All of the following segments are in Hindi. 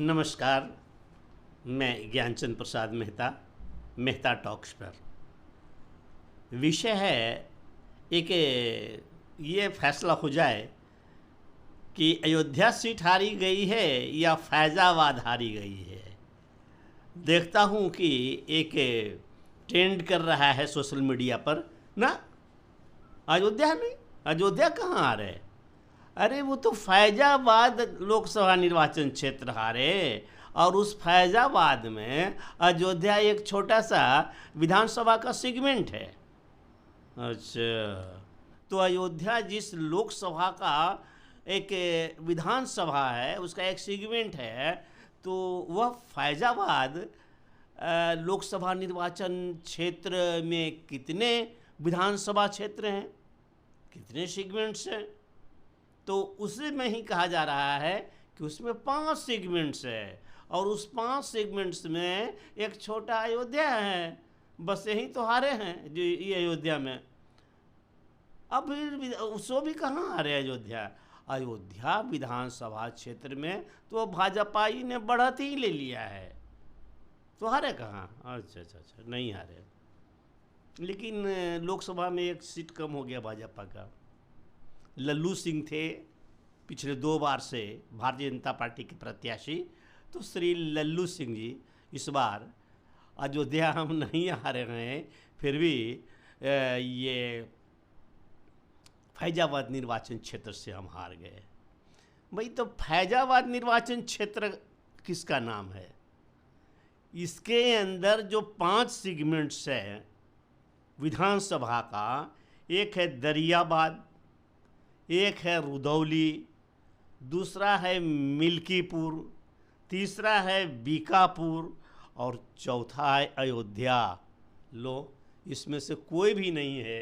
नमस्कार। मैं ज्ञानचंद प्रसाद मेहता, मेहता टॉक्स पर। विषय है एक ये फैसला हो जाए कि अयोध्या सीट हारी गई है या फैज़ाबाद हारी गई है। देखता हूँ कि एक ट्रेंड कर रहा है सोशल मीडिया पर ना, अयोध्या नहीं, अयोध्या कहाँ आ रहे, अरे वो तो फैज़ाबाद लोकसभा निर्वाचन क्षेत्र हारे, और उस फैज़ाबाद में अयोध्या एक छोटा सा विधानसभा का सेगमेंट है। अच्छा, तो अयोध्या जिस लोकसभा का एक विधानसभा है, उसका एक सेगमेंट है, तो वह फैज़ाबाद लोकसभा निर्वाचन क्षेत्र में कितने विधानसभा क्षेत्र हैं, कितने सेगमेंट्स हैं, तो उसी में ही कहा जा रहा है कि उसमें 5 सेगमेंट्स है, और उस 5 सेगमेंट्स में एक छोटा अयोध्या है। बस यही तो हारे हैं जो ये अयोध्या में। अब फिर उसको भी कहाँ हारे अयोध्या, अयोध्या विधानसभा क्षेत्र में तो भाजपा ही ने बढ़त ही ले लिया है, तो हारे कहाँ। अच्छा, नहीं हारे, लेकिन लोकसभा में एक सीट कम हो गया भाजपा का। लल्लू सिंह थे पिछले 2 बार से भारतीय जनता पार्टी के प्रत्याशी, तो श्री लल्लू सिंह जी इस बार अयोध्या हम नहीं हारे हैं, फिर भी ये फैज़ाबाद निर्वाचन क्षेत्र से हम हार गए। भाई, तो फैज़ाबाद निर्वाचन क्षेत्र किसका नाम है? इसके अंदर जो 5 सेगमेंट्स है विधानसभा का, एक है दरियाबाद, एक है रुदौली, दूसरा है मिल्कीपुर, तीसरा है बीकापुर, और चौथा है अयोध्या। लो, इसमें से कोई भी नहीं है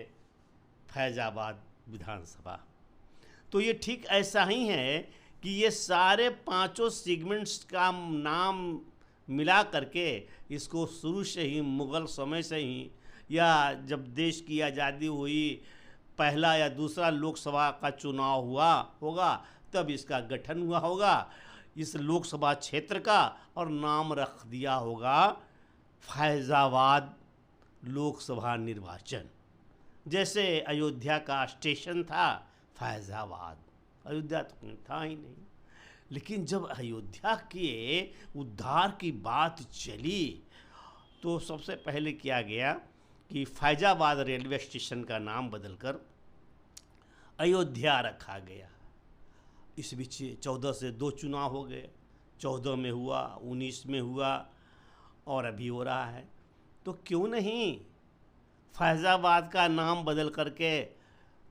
फैज़ाबाद विधानसभा। तो ये ठीक ऐसा ही है कि ये सारे 5 सेगमेंट्स का नाम मिला करके इसको शुरू से ही, मुग़ल समय से ही, या जब देश की आज़ादी हुई, पहला या दूसरा लोकसभा का चुनाव हुआ होगा, तब इसका गठन हुआ होगा इस लोकसभा क्षेत्र का, और नाम रख दिया होगा फैज़ाबाद लोकसभा निर्वाचन। जैसे अयोध्या का स्टेशन था फैज़ाबाद, अयोध्या तो था ही नहीं। लेकिन जब अयोध्या के उद्धार की बात चली, तो सबसे पहले किया गया कि फैज़ाबाद रेलवे स्टेशन का नाम बदलकर अयोध्या रखा गया। इस बीच 14 से 2 चुनाव हो गए, 14 में हुआ, 19 में हुआ, और अभी हो रहा है। तो क्यों नहीं फैज़ाबाद का नाम बदल करके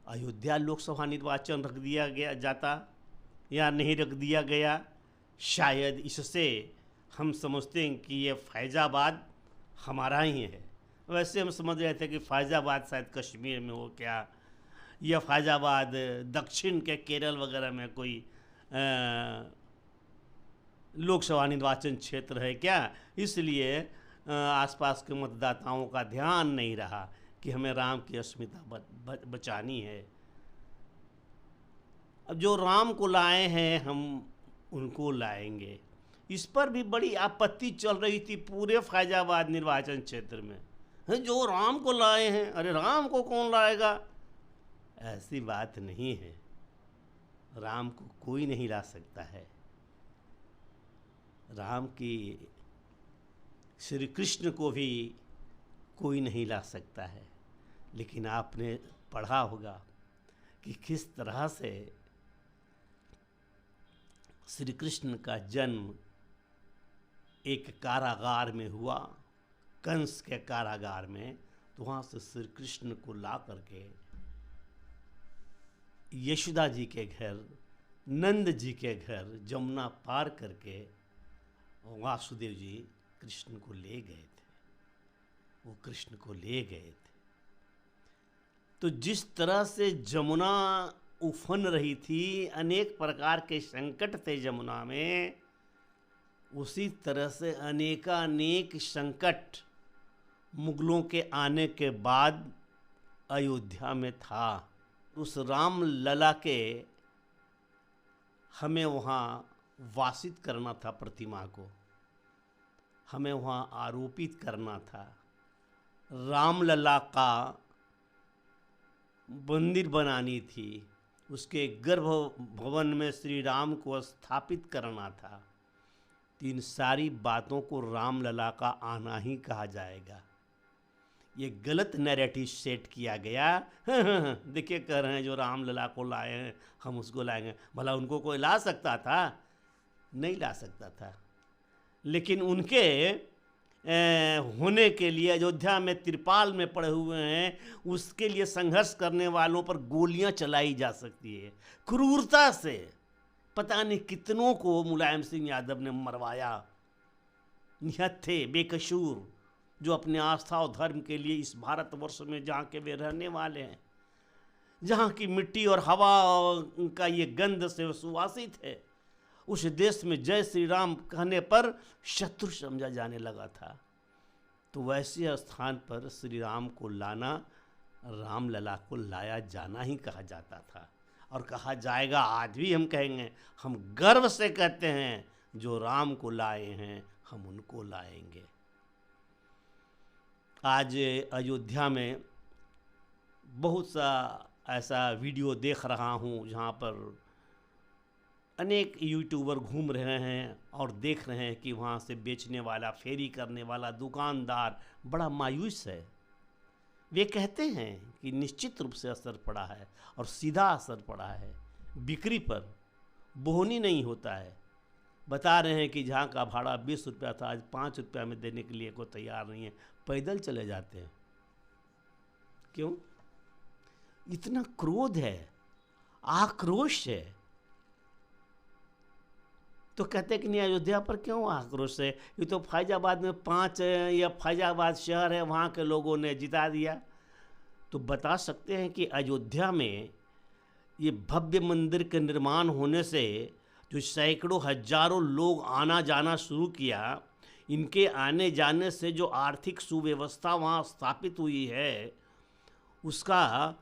अयोध्या लोकसभा निर्वाचन रख दिया गया जाता, या नहीं रख दिया गया। शायद इससे हम समझते हैं कि ये फैज़ाबाद हमारा ही है। वैसे हम समझ रहे थे कि फैज़ाबाद शायद कश्मीर में हो क्या, या फैज़ाबाद दक्षिण के केरल वगैरह में कोई लोकसभा निर्वाचन क्षेत्र है क्या, इसलिए आसपास के मतदाताओं का ध्यान नहीं रहा कि हमें राम की अस्मिता बचानी है। अब जो राम को लाए हैं हम उनको लाएंगे। इस पर भी बड़ी आपत्ति चल रही थी पूरे फैज़ाबाद निर्वाचन क्षेत्र में। जो राम को लाए हैं, अरे राम को कौन लाएगा, ऐसी बात नहीं है। राम को कोई नहीं ला सकता है। राम की, श्री कृष्ण को भी कोई नहीं ला सकता है। लेकिन आपने पढ़ा होगा कि किस तरह से श्री कृष्ण का जन्म एक कारागार में हुआ, कंस के कारागार में। तो वहाँ से श्री कृष्ण को ला करके यशोदा जी के घर, नंद जी के घर, जमुना पार करके वासुदेव जी कृष्ण को ले गए थे। वो कृष्ण को ले गए थे। तो जिस तरह से जमुना उफन रही थी, अनेक प्रकार के संकट थे जमुना में, उसी तरह से अनेकानेक संकट मुगलों के आने के बाद अयोध्या में था। उस राम लला के हमें वहाँ वासित करना था प्रतिमा को, हमें वहाँ आरोपित करना था। रामलला का मंदिर बनानी थी, उसके गर्भ भवन में श्री राम को स्थापित करना था। तो इन सारी बातों को रामलला का आना ही कहा जाएगा। ये गलत नैरेटिव सेट किया गया। देखिए कह रहे हैं जो रामलला को लाए हैं हम उसको लाएंगे। भला उनको कोई ला सकता था? नहीं ला सकता था। लेकिन उनके होने के लिए अयोध्या में त्रिपाल में पड़े हुए हैं, उसके लिए संघर्ष करने वालों पर गोलियां चलाई जा सकती है क्रूरता से। पता नहीं कितनों को मुलायम सिंह यादव ने मरवाया, निहत्थे बेकसूर, जो अपने आस्था और धर्म के लिए इस भारतवर्ष में जहाँ के वे रहने वाले हैं, जहाँ की मिट्टी और हवा का ये गंध से सुवासित है, उस देश में जय श्री राम कहने पर शत्रु समझा जाने लगा था। तो वैसे स्थान पर श्री राम को लाना, रामलला को लाया जाना ही कहा जाता था। और कहा जाएगा, आज भी हम कहेंगे, हम गर्व से कहते हैं जो राम को लाए हैं हम उनको लाएंगे। आज अयोध्या में बहुत सा ऐसा वीडियो देख रहा हूँ जहाँ पर अनेक यूट्यूबर घूम रहे हैं और देख रहे हैं कि वहाँ से बेचने वाला, फेरी करने वाला दुकानदार बड़ा मायूस है। वे कहते हैं कि निश्चित रूप से असर पड़ा है और सीधा असर पड़ा है बिक्री पर, बोहनी नहीं होता है। बता रहे हैं कि जहाँ का भाड़ा 20 रुपया था आज 5 रुपया में देने के लिए कोई तैयार नहीं है, पैदल चले जाते हैं। क्यों? इतना क्रोध है, आक्रोश है। तो कहते हैं कि नहीं, अयोध्या पर क्यों आक्रोश है? ये तो फैजाबाद में 5 या फैजाबाद शहर है, वहाँ के लोगों ने जिता दिया। तो बता सकते हैं कि अयोध्या में ये भव्य मंदिर के निर्माण होने से जो सैकड़ों हजारों लोग आना जाना शुरू किया, इनके आने जाने से जो आर्थिक सुव्यवस्था वहाँ स्थापित हुई है, उसका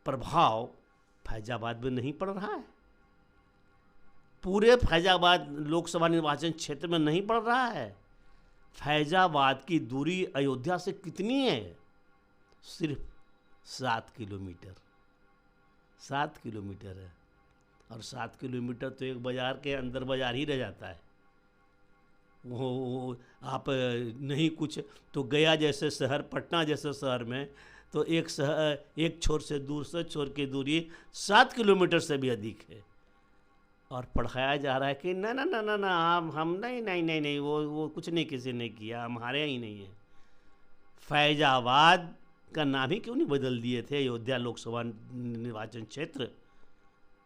प्रभाव फैजाबाद में नहीं पड़ रहा है। पूरे फैजाबाद लोकसभा निर्वाचन क्षेत्र में नहीं पड़ रहा है। फैजाबाद की दूरी अयोध्या से कितनी है? सिर्फ 7 किलोमीटर। 7 किलोमीटर है। और 7 किलोमीटर तो एक बाज़ार के अंदर बाज़ार ही रह जाता है। वो आप नहीं कुछ तो गया जैसे शहर, पटना जैसे शहर में तो एक छोर से दूसरे छोर की दूरी 7 किलोमीटर से भी अधिक है। और पढ़ाया जा रहा है कि ना ना ना ना ना हम नहीं वो कुछ नहीं, किसी ने किया, हमारे यहाँ ही नहीं है। फैजाबाद का नाम ही क्यों नहीं बदल दिए थे अयोध्या लोकसभा निर्वाचन क्षेत्र?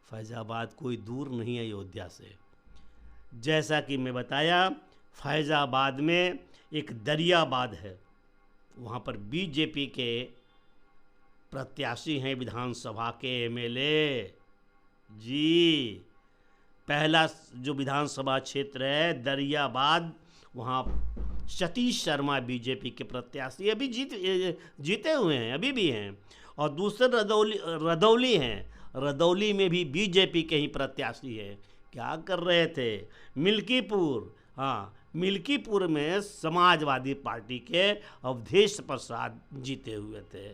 फैजाबाद कोई दूर नहीं है अयोध्या से। जैसा कि मैं बताया, फैजाबाद में एक दरियाबाद है, वहाँ पर बीजेपी के प्रत्याशी हैं विधानसभा के एमएलए जी। पहला जो विधानसभा क्षेत्र है दरियाबाद, वहाँ सतीश शर्मा बीजेपी के प्रत्याशी अभी जीते हुए हैं, अभी भी हैं। और दूसरे रदौली हैं, रदौली में भी बीजेपी के ही प्रत्याशी है। क्या कर रहे थे? मिल्कीपुर, हाँ, मिल्कीपुर में समाजवादी पार्टी के अवधेश प्रसाद जीते हुए थे।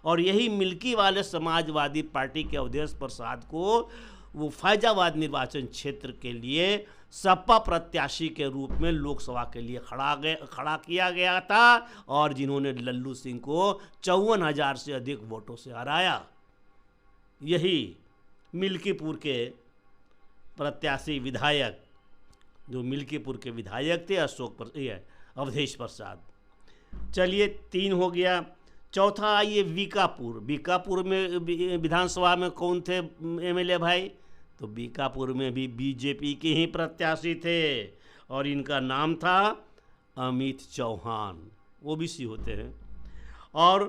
और यही मिल्की वाले समाजवादी पार्टी के अवधेश प्रसाद को वो फैजाबाद निर्वाचन क्षेत्र के लिए सपा प्रत्याशी के रूप में लोकसभा के लिए खड़ा किया गया था, और जिन्होंने लल्लू सिंह को 54,000 से अधिक वोटों से हराया। यही मिल्कीपुर के प्रत्याशी विधायक, जो मिल्कीपुर के विधायक थे अवधेश प्रसाद। चलिए 3 हो गया। चौथा आइए बीकापुर। बीकापुर में विधानसभा में कौन थे एमएलए भाई? तो बीकापुर में भी बीजेपी के ही प्रत्याशी थे और इनका नाम था अमित चौहान, ओबीसी होते हैं। और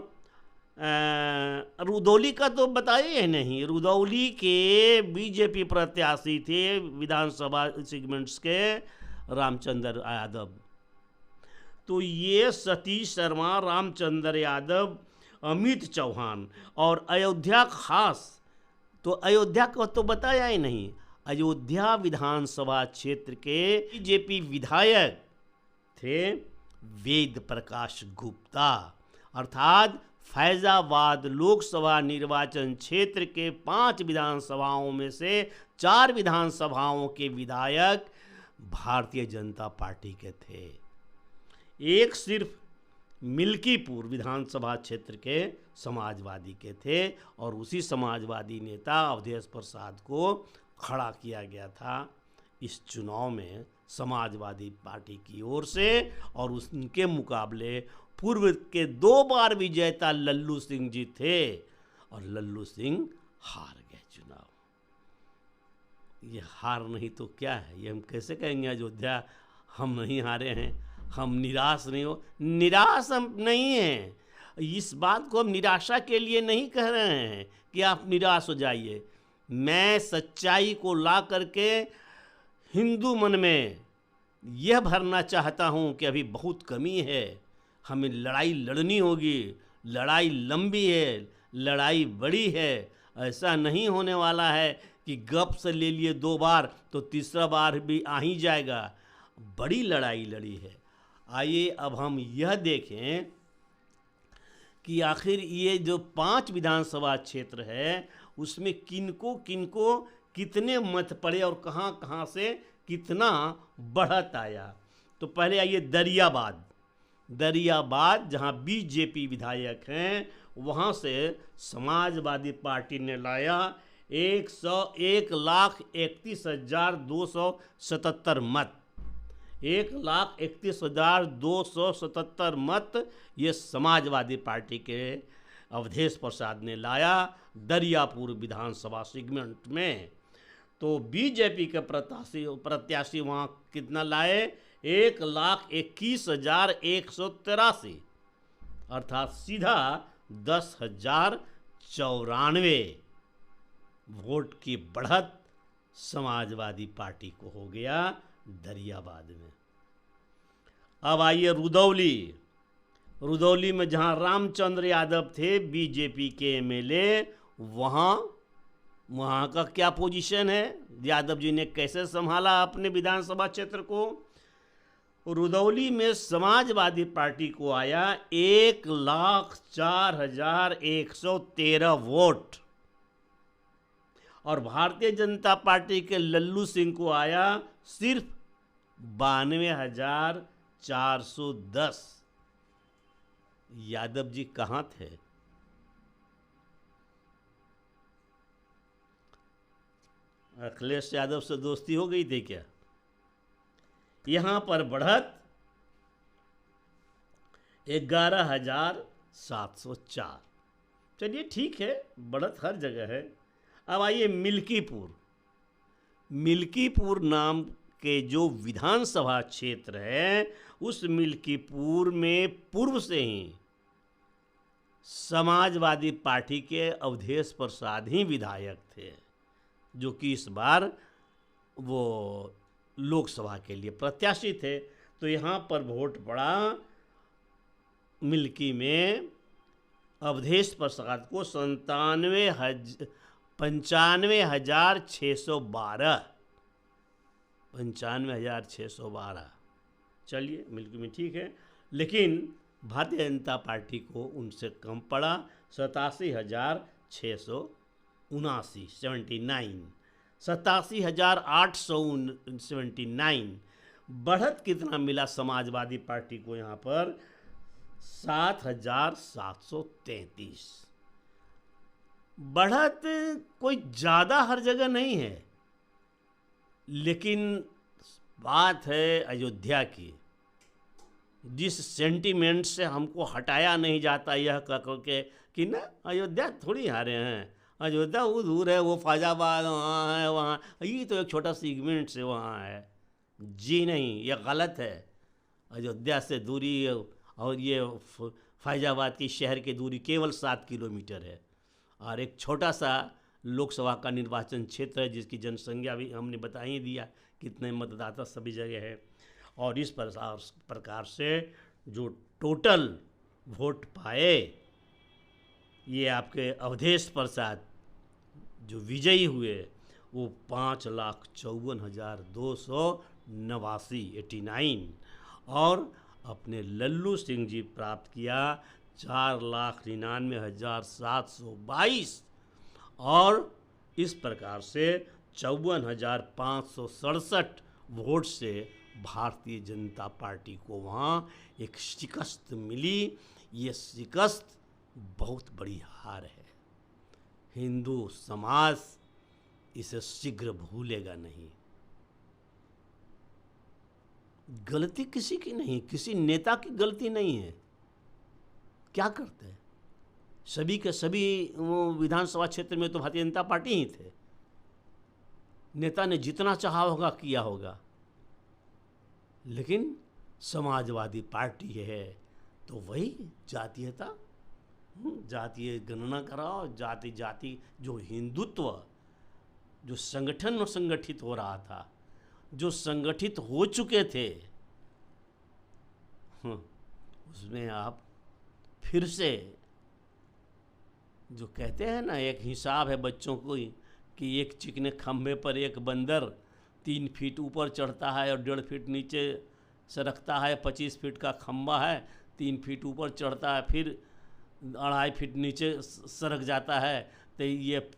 रुदौली का तो बताए नहीं, रुदौली के बीजेपी प्रत्याशी थे विधानसभा सेगमेंट्स के रामचंद्र यादव। तो ये सतीश शर्मा, रामचंद्र यादव, अमित चौहान और अयोध्या खास, तो अयोध्या को तो बताया ही नहीं। अयोध्या विधानसभा क्षेत्र के बीजेपी विधायक थे वेद प्रकाश गुप्ता, अर्थात फैजाबाद लोकसभा निर्वाचन क्षेत्र के 5 विधानसभाओं में से 4 विधानसभाओं के विधायक भारतीय जनता पार्टी के थे। एक सिर्फ मिल्कीपुर विधानसभा क्षेत्र के समाजवादी के थे और उसी समाजवादी नेता अवधेश प्रसाद को खड़ा किया गया था इस चुनाव में समाजवादी पार्टी की ओर से, और उनके मुकाबले पूर्व के 2 बार विजेता लल्लू सिंह जी थे और लल्लू सिंह हार गए चुनाव। ये हार नहीं तो क्या है, ये हम कैसे कहेंगे अयोध्या हम नहीं हारे हैं, हम निराश नहीं हो, निराश हम नहीं हैं। इस बात को हम निराशा के लिए नहीं कह रहे हैं कि आप निराश हो जाइए। मैं सच्चाई को ला करके हिंदू मन में यह भरना चाहता हूं कि अभी बहुत कमी है, हमें लड़ाई लड़नी होगी, लड़ाई लंबी है, लड़ाई बड़ी है। ऐसा नहीं होने वाला है कि गप से ले लिए 2 बार तो तीसरा बार भी आ ही जाएगा। बड़ी लड़ाई लड़ी है। आइए अब हम यह देखें कि आखिर ये जो 5 विधानसभा क्षेत्र है उसमें किनको किनको कितने मत पड़े और कहाँ कहाँ से कितना बढ़त आया। तो पहले आइए दरियाबाद जहाँ बीजेपी विधायक हैं वहाँ से समाजवादी पार्टी ने लाया 1,31,277 मत। 1,31,277 मत ये समाजवादी पार्टी के अवधेश प्रसाद ने लाया दरियापुर विधानसभा सेगमेंट में। तो बीजेपी के प्रत्याशी वहाँ कितना लाए, 1,21,183, अर्थात सीधा 10,094 वोट की बढ़त समाजवादी पार्टी को हो गया दरियाबाद में। अब आइए रुदौली में जहां रामचंद्र यादव थे बीजेपी के एमएलए, वहां का क्या पोजीशन है, यादव जी ने कैसे संभाला अपने विधानसभा क्षेत्र को। रुदौली में समाजवादी पार्टी को आया 1,04,113 वोट और भारतीय जनता पार्टी के लल्लू सिंह को आया सिर्फ 92,410। यादव जी कहाँ थे? अखिलेश यादव से दोस्ती हो गई थी क्या? यहां पर बढ़त 11,704। चलिए ठीक है, बढ़त हर जगह है। अब आइए मिल्कीपुर नाम के जो विधानसभा क्षेत्र है उस मिल्कीपुर में पूर्व से ही समाजवादी पार्टी के अवधेश प्रसाद ही विधायक थे, जो कि इस बार वो लोकसभा के लिए प्रत्याशी थे। तो यहाँ पर वोट पड़ा मिल्की में अवधेश प्रसाद को 95,612। चलिए मिल्की में ठीक है, लेकिन भारतीय जनता पार्टी को उनसे कम पड़ा 87,679, 87,879। बढ़त कितना मिला समाजवादी पार्टी को यहाँ पर? 7,733। बढ़त कोई ज़्यादा हर जगह नहीं है, लेकिन बात है अयोध्या की, जिस सेंटीमेंट से हमको हटाया नहीं जाता यह कह के कि ना अयोध्या थोड़ी हारे हैं, अयोध्या वो दूर है, वो फैजाबाद वहाँ है, वहाँ ये तो एक छोटा सेगमेंट से वहाँ है। जी नहीं, यह गलत है। अयोध्या से दूरी और ये फैजाबाद की शहर की दूरी केवल 7 किलोमीटर है और एक छोटा सा लोकसभा का निर्वाचन क्षेत्र है जिसकी जनसंख्या भी हमने बता ही दिया कितने मतदाता सभी जगह है। और इस प्रकार से जो टोटल वोट पाए ये आपके अवधेश प्रसाद जो विजयी हुए वो 5,54,289 89 और अपने लल्लू सिंह जी प्राप्त किया 4,99,722 और इस प्रकार से 54,567 वोट से भारतीय जनता पार्टी को वहाँ एक शिकस्त मिली। ये शिकस्त बहुत बड़ी हार है। हिंदू समाज इसे शीघ्र भूलेगा नहीं। गलती किसी की नहीं, किसी नेता की गलती नहीं है। क्या करते हैं सभी के सभी वो विधानसभा क्षेत्र में तो भारतीय जनता पार्टी ही थे। नेता ने जितना चाहा होगा किया होगा, लेकिन समाजवादी पार्टी है तो वही जातीयता, जातीय गणना कराओ, जाति जाति जो हिंदुत्व जो संगठन और संगठित हो रहा था, जो संगठित हो चुके थे, उसमें आप फिर से जो कहते हैं ना, एक हिसाब है बच्चों को कि एक चिकने खंभे पर एक बंदर 3 फीट ऊपर चढ़ता है और 1.5 फीट नीचे सरकता है। 25 फीट का खंभा है, 3 फीट ऊपर चढ़ता है, फिर 2.5 फीट नीचे सरक जाता है। तो ये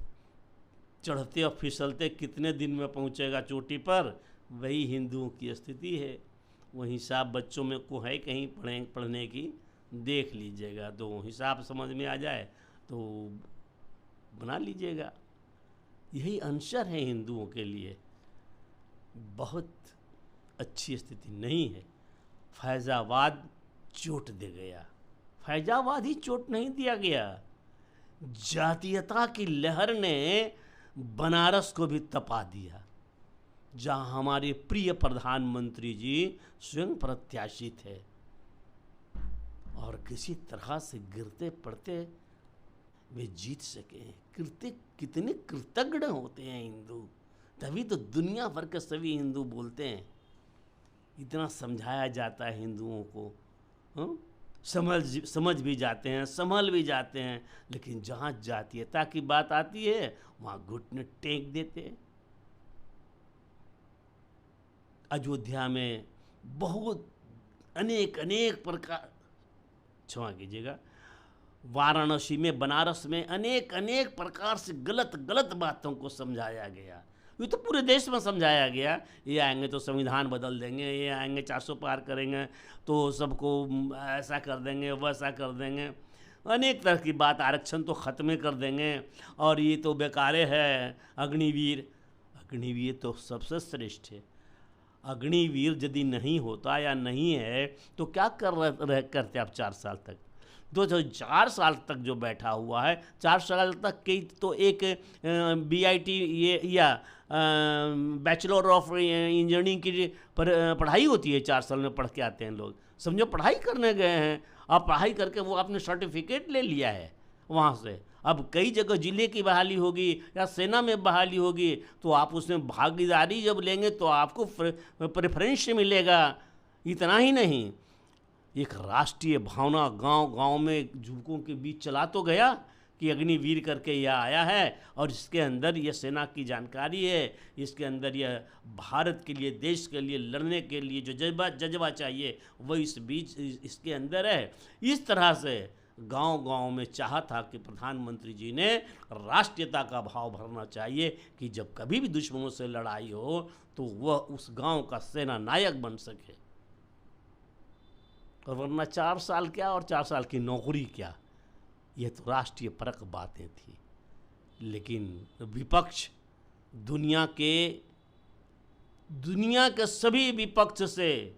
चढ़ते और फिसलते कितने दिन में पहुंचेगा चोटी पर? वही हिंदुओं की स्थिति है। वो हिसाब बच्चों में को है कहीं पढ़ने की, देख लीजिएगा तो हिसाब समझ में आ जाए तो बना लीजिएगा। यही अंशर है हिंदुओं के लिए। बहुत अच्छी स्थिति नहीं है। फैजाबाद चोट दे गया। फैजाबाद ही चोट नहीं दिया गया, जातीयता की लहर ने बनारस को भी तपा दिया, जहां हमारे प्रिय प्रधानमंत्री जी स्वयं प्रत्याशी थे और किसी तरह से गिरते पड़ते वे जीत सके। कितने कृतज्ञ होते हैं हिंदू, तभी तो दुनिया भर के सभी हिंदू बोलते हैं। इतना समझाया जाता है हिंदुओं को, समझ भी जाते हैं, संभल भी जाते हैं, लेकिन जहाँ जातीयता की बात आती है वहाँ घुटने टेक देते हैं। अयोध्या में बहुत अनेक प्रकार, क्षमा कीजिएगा, वाराणसी में, बनारस में अनेक प्रकार से गलत बातों को समझाया गया। ये तो पूरे देश में समझाया गया। ये आएंगे तो संविधान बदल देंगे, ये आएंगे 400 पार करेंगे तो सबको ऐसा कर देंगे, वैसा कर देंगे, अनेक तरह की बात, आरक्षण तो ख़त्म कर देंगे और ये तो बेकारे है। अग्निवीर तो सबसे श्रेष्ठ है। अग्निवीर यदि नहीं होता या नहीं है तो क्या करते आप 4 साल तक? तो जो 4 साल तक जो बैठा हुआ है, 4 साल तक की तो एक BIT या बैचलर ऑफ इंजीनियरिंग की पढ़ाई होती है। 4 साल में पढ़ के आते हैं लोग, समझो पढ़ाई करने गए हैं। अब पढ़ाई करके वो आपने सर्टिफिकेट ले लिया है वहाँ से। अब कई जगह जिले की बहाली होगी या सेना में बहाली होगी तो आप उसमें भागीदारी जब लेंगे तो आपको प्रेफरेंस मिलेगा। इतना ही नहीं, एक राष्ट्रीय भावना गांव में युवकों के बीच चला तो गया कि अग्निवीर करके यह आया है और इसके अंदर यह सेना की जानकारी है, इसके अंदर यह भारत के लिए, देश के लिए लड़ने के लिए जो जज्बा चाहिए वो इस बीच इसके अंदर है। इस तरह से गांव में चाहा था कि प्रधानमंत्री जी ने राष्ट्रीयता का भाव भरना चाहिए कि जब कभी भी दुश्मनों से लड़ाई हो तो वह उस गांव का सेना नायक बन सके। और वरना 4 साल क्या और 4 साल की नौकरी क्या, ये तो राष्ट्रीय परक बातें थी। लेकिन विपक्ष, दुनिया के सभी विपक्ष से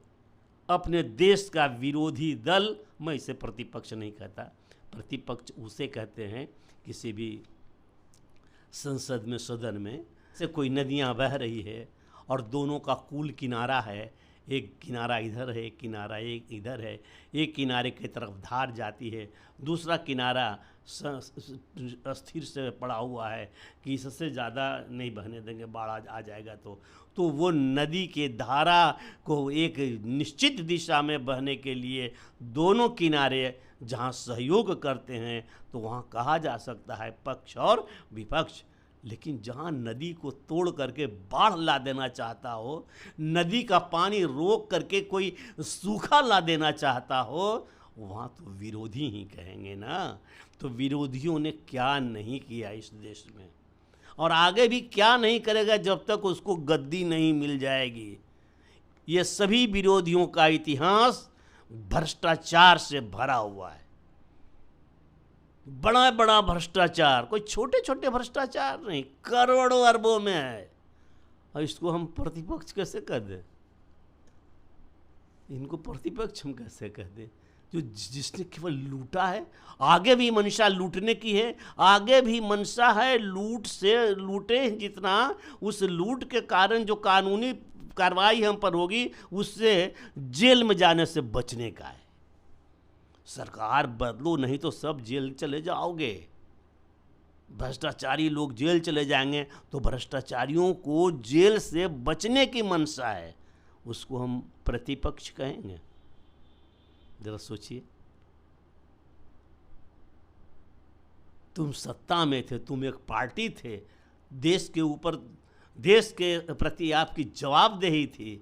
अपने देश का विरोधी दल, मैं इसे प्रतिपक्ष नहीं कहता, प्रतिपक्ष उसे कहते हैं किसी भी संसद में, सदन में से कोई नदियां बह रही है और दोनों का कुल किनारा है, एक किनारा इधर है, एक किनारा एक इधर है, एक किनारे की तरफ धार जाती है, दूसरा किनारा स्थिर से पड़ा हुआ है कि इससे ज़्यादा नहीं बहने देंगे, बाढ़ आ जाएगा तो वो नदी के धारा को एक निश्चित दिशा में बहने के लिए दोनों किनारे जहाँ सहयोग करते हैं तो वहाँ कहा जा सकता है पक्ष और विपक्ष। लेकिन जहाँ नदी को तोड़ करके बाढ़ ला देना चाहता हो, नदी का पानी रोक करके कोई सूखा ला देना चाहता हो, वहाँ तो विरोधी ही कहेंगे ना। तो विरोधियों ने क्या नहीं किया इस देश में, और आगे भी क्या नहीं करेगा जब तक उसको गद्दी नहीं मिल जाएगी। ये सभी विरोधियों का इतिहास भ्रष्टाचार से भरा हुआ है, बड़ा बड़ा भ्रष्टाचार, कोई छोटे छोटे भ्रष्टाचार नहीं, करोड़ों अरबों में है। और इसको हम प्रतिपक्ष कैसे कह दें, इनको प्रतिपक्ष हम कैसे कह दें, जो जिसने केवल लूटा है। आगे भी मंशा लूटने की है, आगे भी मंशा है लूट से लूटे जितना, उस लूट के कारण जो कानूनी कार्रवाई हम पर होगी उससे जेल में जाने से बचने का है। सरकार बदलो नहीं तो सब जेल चले जाओगे। भ्रष्टाचारी लोग जेल चले जाएंगे तो भ्रष्टाचारियों को जेल से बचने की मंशा है, उसको हम प्रतिपक्ष कहेंगे। जरा सोचिए, तुम सत्ता में थे, तुम एक पार्टी थे, देश के ऊपर, देश के प्रति आपकी जवाबदेही थी,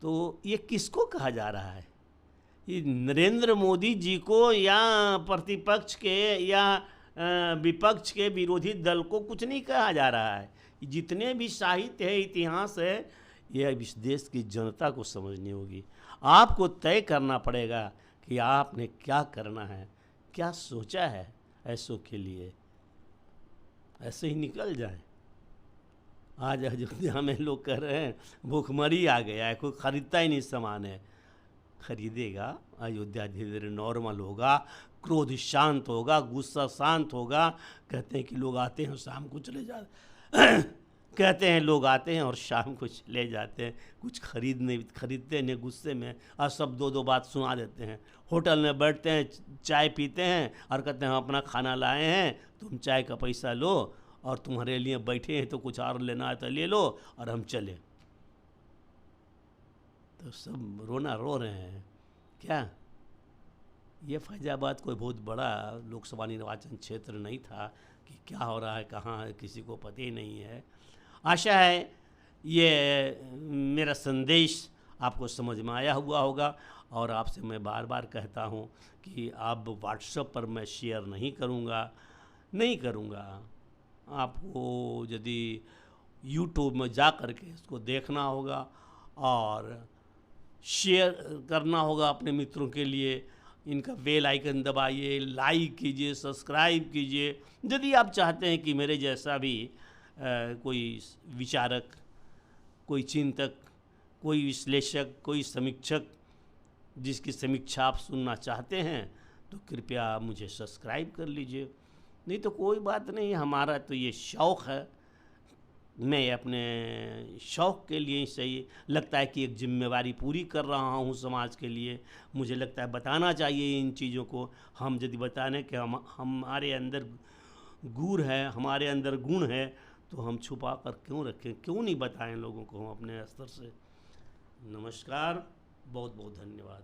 तो ये किसको कहा जा रहा है? ये नरेंद्र मोदी जी को या प्रतिपक्ष के या विपक्ष के विरोधी दल को कुछ नहीं कहा जा रहा है। जितने भी साहित्य है, इतिहास है, यह इस देश की जनता को समझनी होगी। आपको तय करना पड़ेगा कि आपने क्या करना है, क्या सोचा है ऐसों के लिए, ऐसे ही निकल जाए। आज अयोध्या में लोग कह रहे हैं भूखमरी आ गया है, कोई खरीदता ही नहीं सामान है। खरीदेगा, अयोध्या धीरे धीरे नॉर्मल होगा, क्रोध शांत होगा, गुस्सा शांत होगा। कहते हैं कि लोग आते हैं शाम को चले जाते कहते हैं लोग आते हैं और शाम को चले जाते हैं, कुछ खरीदते नहीं, गुस्से में और सब दो दो बात सुना देते हैं। होटल में बैठते हैं, चाय पीते हैं और कहते हैं हम अपना खाना लाए हैं, तुम चाय का पैसा लो, और तुम्हारे लिए बैठे हैं तो कुछ और लेना है तो ले लो और हम चले। तो सब रोना रो रहे हैं। क्या ये फैजाबाद कोई बहुत बड़ा लोकसभा निर्वाचन क्षेत्र नहीं था कि क्या हो रहा है कहाँ है किसी को पता ही नहीं है। आशा है ये मेरा संदेश आपको समझ में आया हुआ होगा, और आपसे मैं बार बार कहता हूँ कि आप व्हाट्सएप पर मैं शेयर नहीं करूँगा। आपको यदि यूट्यूब में जा कर के इसको देखना होगा और शेयर करना होगा अपने मित्रों के लिए। इनका बेल आइकन दबाइए, लाइक कीजिए, सब्सक्राइब कीजिए। यदि आप चाहते हैं कि मेरे जैसा भी कोई विचारक, कोई चिंतक, कोई विश्लेषक, कोई समीक्षक जिसकी समीक्षा आप सुनना चाहते हैं तो कृपया मुझे सब्सक्राइब कर लीजिए। नहीं तो कोई बात नहीं, हमारा तो ये शौक़ है। मैं अपने शौक़ के लिए ही सही लगता है कि एक जिम्मेवारी पूरी कर रहा हूँ समाज के लिए। मुझे लगता है बताना चाहिए इन चीज़ों को। हम यदि बताने कि हमारे अंदर गुण है, हमारे अंदर गुण है, तो हम छुपा कर क्यों रखें, क्यों नहीं बताएं लोगों को हम अपने स्तर से। नमस्कार, बहुत बहुत धन्यवाद।